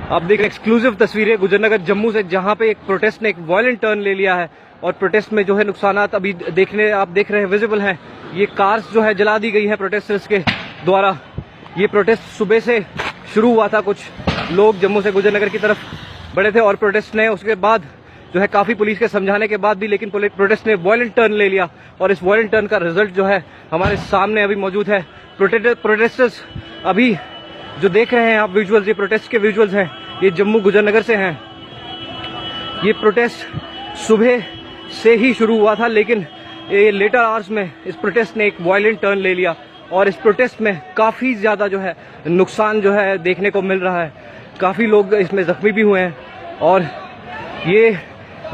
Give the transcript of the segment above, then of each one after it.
आप देख रहे एक्सक्लूसिव तस्वीरें गुजरनगर जम्मू से, जहां पे एक प्रोटेस्ट ने एक वायलेंट टर्न ले लिया है और प्रोटेस्ट में जो है नुकसानात अभी आप देख रहे हैं, विजिबल हैं। ये कार्स जो है जला दी गई है प्रोटेस्टर्स के द्वारा। ये प्रोटेस्ट सुबह से शुरू हुआ था, कुछ लोग जम्मू से गुजरनगर की तरफ बढ़े थे और प्रोटेस्ट ने उसके बाद जो है काफी पुलिस के समझाने के बाद भी, लेकिन प्रोटेस्ट ने वायलेंट टर्न ले लिया और इस वायलेंट टर्न का रिजल्ट जो है हमारे सामने अभी मौजूद है। प्रोटेस्टर्स अभी जो देख रहे हैं आप विजुअल्स, ये प्रोटेस्ट के विजुअल्स हैं, ये जम्मू गुजरनगर से हैं। ये प्रोटेस्ट सुबह से ही शुरू हुआ था, लेकिन ये लेटर आवर्स में इस प्रोटेस्ट ने एक वायलेंट टर्न ले लिया और इस प्रोटेस्ट में काफी ज्यादा जो है नुकसान जो है देखने को मिल रहा है। काफी लोग इसमें जख्मी भी हुए हैं और ये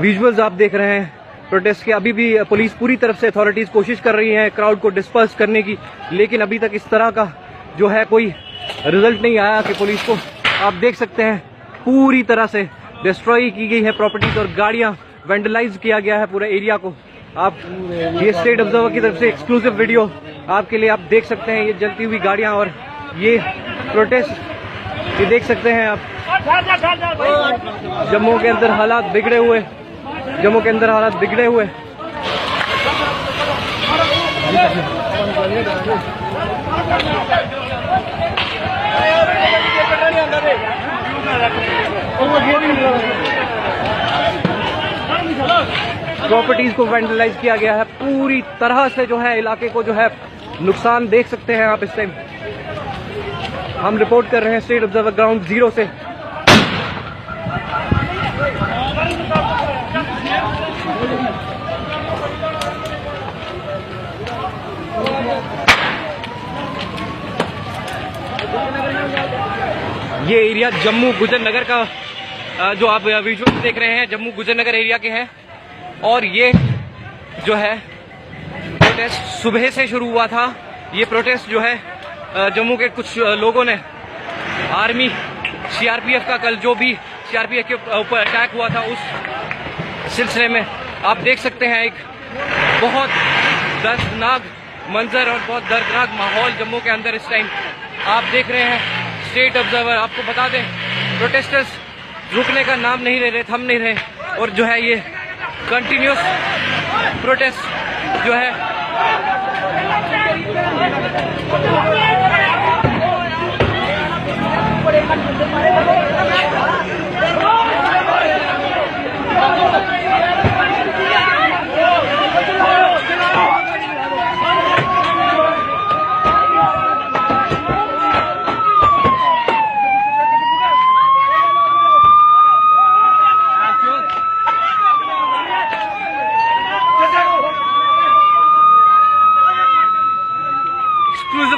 विजुअल्स आप देख रहे हैं प्रोटेस्ट के। अभी भी पुलिस पूरी तरफ से अथॉरिटीज कोशिश कर रही है क्राउड को डिस्पर्स करने की, लेकिन अभी तक इस तरह का जो है कोई रिजल्ट नहीं आया कि पुलिस को, आप देख सकते हैं पूरी तरह से डिस्ट्रॉय की गई है प्रॉपर्टीज और गाड़ियां, वेंडलाइज किया गया है पूरे एरिया को। आप ये स्टेट ऑब्जर्वर की तरफ से एक्सक्लूसिव वीडियो आपके लिए आप देख सकते हैं, ये जलती हुई गाड़ियां और ये प्रोटेस्ट, ये देख सकते हैं आप जम्मू के अंदर हालात बिगड़े हुए, जम्मू के अंदर हालात बिगड़े हुए। प्रॉपर्टीज को वेंडलाइज किया गया है पूरी तरह से, जो है इलाके को जो है नुकसान देख सकते हैं आप इस टाइम। हम रिपोर्ट कर रहे हैं स्टेट ऑब्जर्वर ग्राउंड 0 से। ये एरिया जम्मू गुजरनगर का जो आप विजुअल देख रहे हैं जम्मू गुजरनगर एरिया के हैं और ये जो है प्रोटेस्ट सुबह से शुरू हुआ था। ये प्रोटेस्ट जो है जम्मू के कुछ लोगों ने आर्मी सीआरपीएफ का कल जो भी सीआरपीएफ के ऊपर अटैक हुआ था उस सिलसिले में आप देख सकते हैं एक बहुत दर्दनाक मंजर और बहुत दर्दनाक माहौल जम्मू के अंदर इस टाइम आप देख रहे हैं। स्टेट ऑब्जर्वर आपको बता दें प्रोटेस्टर्स रुकने का नाम नहीं ले रहे, थम नहीं रहे और जो है ये कंटिन्यूस प्रोटेस्ट जो है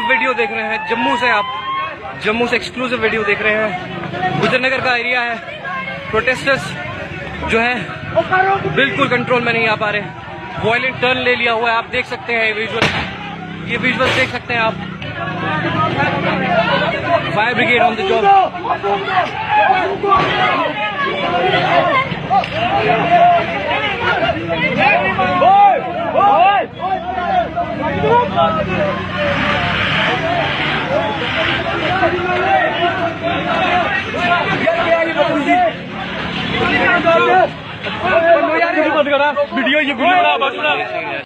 वीडियो देख रहे हैं जम्मू से, आप जम्मू से एक्सक्लूसिव वीडियो देख रहे हैं। गुजरनगर का एरिया है, प्रोटेस्टर्स जो है बिल्कुल कंट्रोल में नहीं आ पा रहे, वायलेंट टर्न ले लिया हुआ है। आप देख सकते हैं ये विजुअल देख सकते हैं आप। Fire brigade on the job. Video ये